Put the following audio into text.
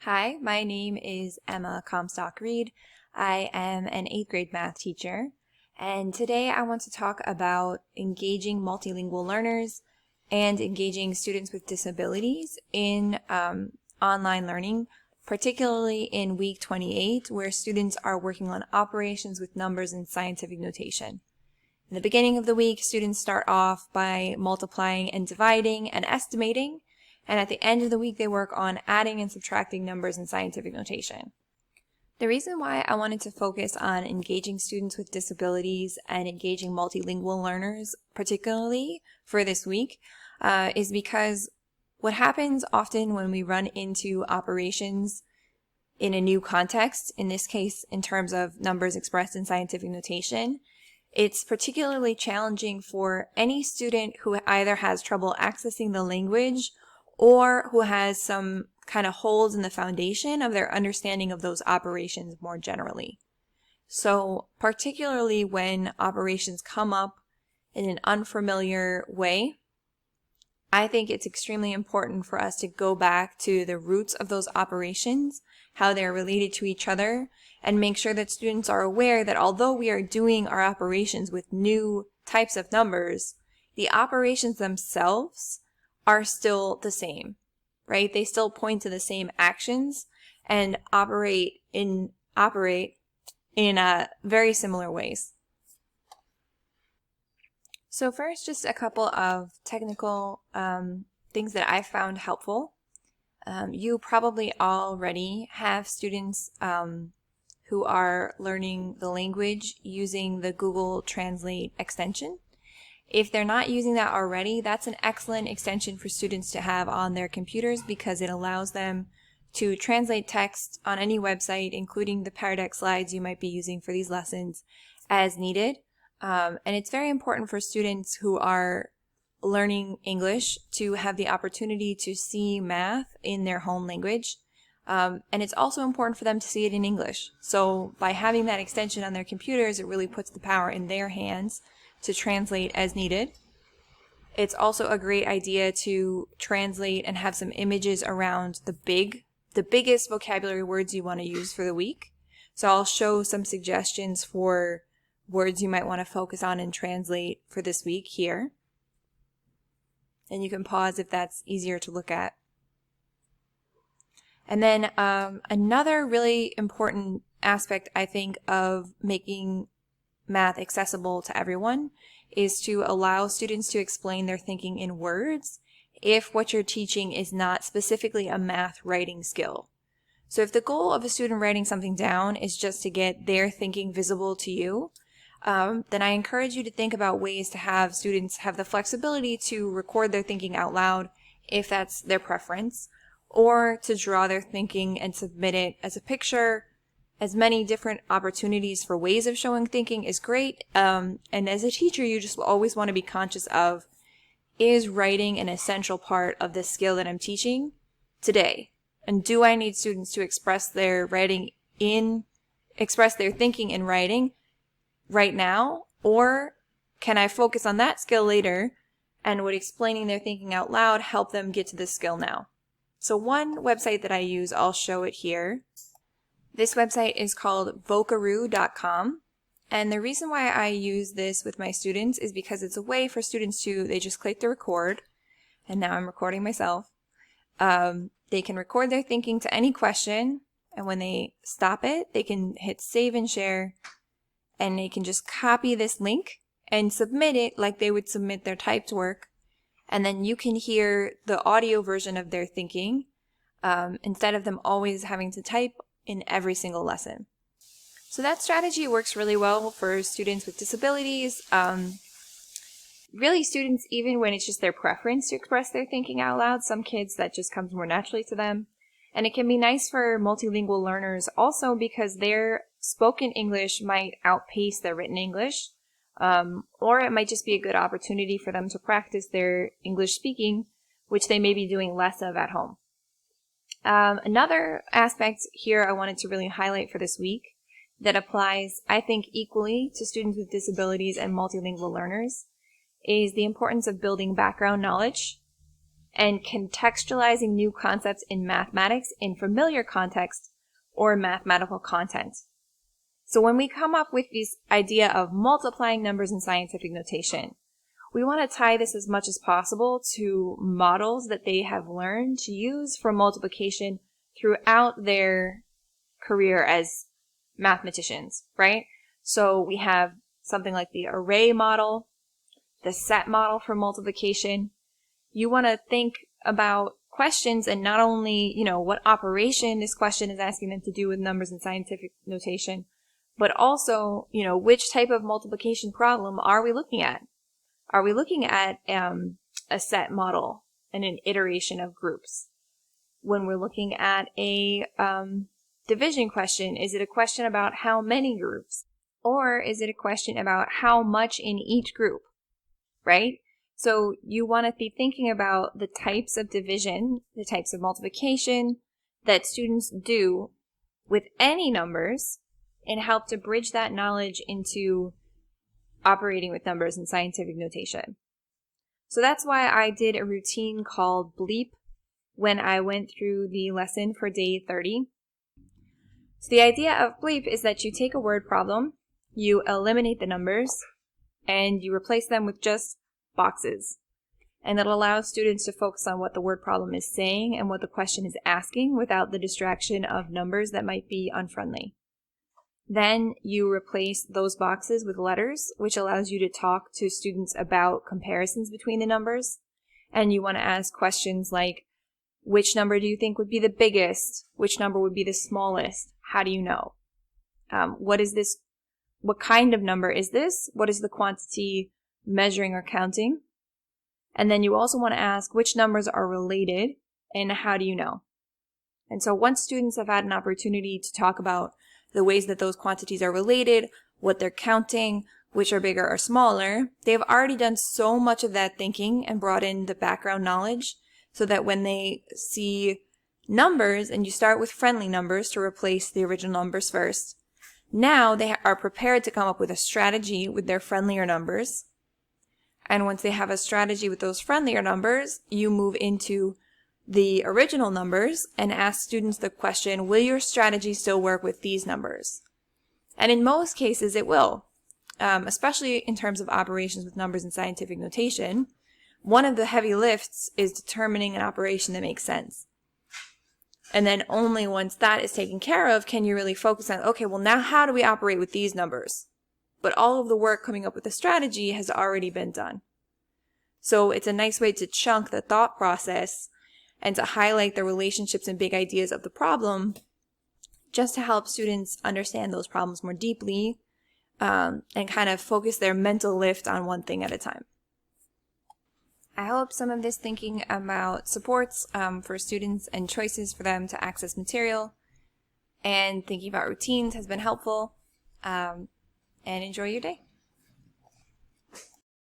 Hi, my name is Emma Comstock-Reed. I am an 8th grade math teacher, and today I want to talk about engaging multilingual learners and engaging students with disabilities in online learning, particularly in week 28, where students are working on operations with numbers and scientific notation. In the beginning of the week, students start off by multiplying and dividing and estimating, and at the end of the week, they work on adding and subtracting numbers in scientific notation. The reason why I wanted to focus on engaging students with disabilities and engaging multilingual learners, particularly for this week, is because what happens often when we run into operations in a new context, in this case, in terms of numbers expressed in scientific notation, it's particularly challenging for any student who either has trouble accessing the language or who has some kind of holes in the foundation of their understanding of those operations more generally. So particularly when operations come up in an unfamiliar way, I think it's extremely important for us to go back to the roots of those operations, how they're related to each other, and make sure that students are aware that although we are doing our operations with new types of numbers, the operations themselves are still the same, right? They still point to the same actions and operate in very similar ways. So first, just a couple of technical things that I found helpful. You probably already have students who are learning the language using the Google Translate extension. If they're not using that already, that's an excellent extension for students to have on their computers because it allows them to translate text on any website, including the Power Deck slides you might be using for these lessons, as needed. And it's very important for students who are learning English to have the opportunity to see math in their home language. And it's also important for them to see it in English. So by having that extension on their computers, it really puts the power in their hands to translate as needed. It's also a great idea to translate and have some images around the biggest vocabulary words you want to use for the week. So I'll show some suggestions for words you might want to focus on and translate for this week here. And you can pause if that's easier to look at. And then another really important aspect, I think, of making math accessible to everyone is to allow students to explain their thinking in words if what you're teaching is not specifically a math writing skill. So if the goal of a student writing something down is just to get their thinking visible to you, then I encourage you to think about ways to have students have the flexibility to record their thinking out loud if that's their preference, or to draw their thinking and submit it as a picture. As many different opportunities for ways of showing thinking is great. And as a teacher, you just always want to be conscious of, is writing an essential part of the skill that I'm teaching today? And do I need students to express their thinking in writing right now? Or can I focus on that skill later, and would explaining their thinking out loud help them get to this skill now? So one website that I use, I'll show it here. This website is called vocaroo.com, and the reason why I use this with my students is because it's a way for students to, they just click to record, and now I'm recording myself. They can record their thinking to any question, and when they stop it, they can hit save and share, and they can just copy this link and submit it like they would submit their typed work, and then you can hear the audio version of their thinking instead of them always having to type in every single lesson. So that strategy works really well for students with disabilities. Really students, even when it's just their preference to express their thinking out loud, some kids that just comes more naturally to them. And it can be nice for multilingual learners also because their spoken English might outpace their written English, or it might just be a good opportunity for them to practice their English speaking, which they may be doing less of at home. Another aspect here I wanted to really highlight for this week that applies, I think, equally to students with disabilities and multilingual learners is the importance of building background knowledge and contextualizing new concepts in mathematics in familiar context or mathematical content. So when we come up with this idea of multiplying numbers in scientific notation, we want to tie this as much as possible to models that they have learned to use for multiplication throughout their career as mathematicians, right? So we have something like the array model, the set model for multiplication. You want to think about questions and not only, what operation this question is asking them to do with numbers in scientific notation, but also, which type of multiplication problem are we looking at? Are we looking at a set model and an iteration of groups? When we're looking at a division question, is it a question about how many groups? Or is it a question about how much in each group, right? So you want to be thinking about the types of division, the types of multiplication that students do with any numbers and help to bridge that knowledge into operating with numbers in scientific notation. So that's why I did a routine called Bleep when I went through the lesson for day 30. So the idea of Bleep is that you take a word problem, you eliminate the numbers, and you replace them with just boxes. And it allows students to focus on what the word problem is saying and what the question is asking without the distraction of numbers that might be unfriendly. Then you replace those boxes with letters, which allows you to talk to students about comparisons between the numbers. And you want to ask questions like, which number do you think would be the biggest? Which number would be the smallest? How do you know? What is this? What kind of number is this? What is the quantity measuring or counting? And then you also want to ask which numbers are related and how do you know? And so once students have had an opportunity to talk about the ways that those quantities are related, what they're counting, which are bigger or smaller, they've already done so much of that thinking and brought in the background knowledge so that when they see numbers, and you start with friendly numbers to replace the original numbers first, now they are prepared to come up with a strategy with their friendlier numbers. And once they have a strategy with those friendlier numbers, you move into the original numbers and ask students the question, will your strategy still work with these numbers? And in most cases, it will, especially in terms of operations with numbers in scientific notation. One of the heavy lifts is determining an operation that makes sense. And then only once that is taken care of can you really focus on, okay, well now how do we operate with these numbers? But all of the work coming up with the strategy has already been done. So it's a nice way to chunk the thought process and to highlight the relationships and big ideas of the problem, just to help students understand those problems more deeply and kind of focus their mental lift on one thing at a time. I hope some of this thinking about supports for students and choices for them to access material and thinking about routines has been helpful, and enjoy your day.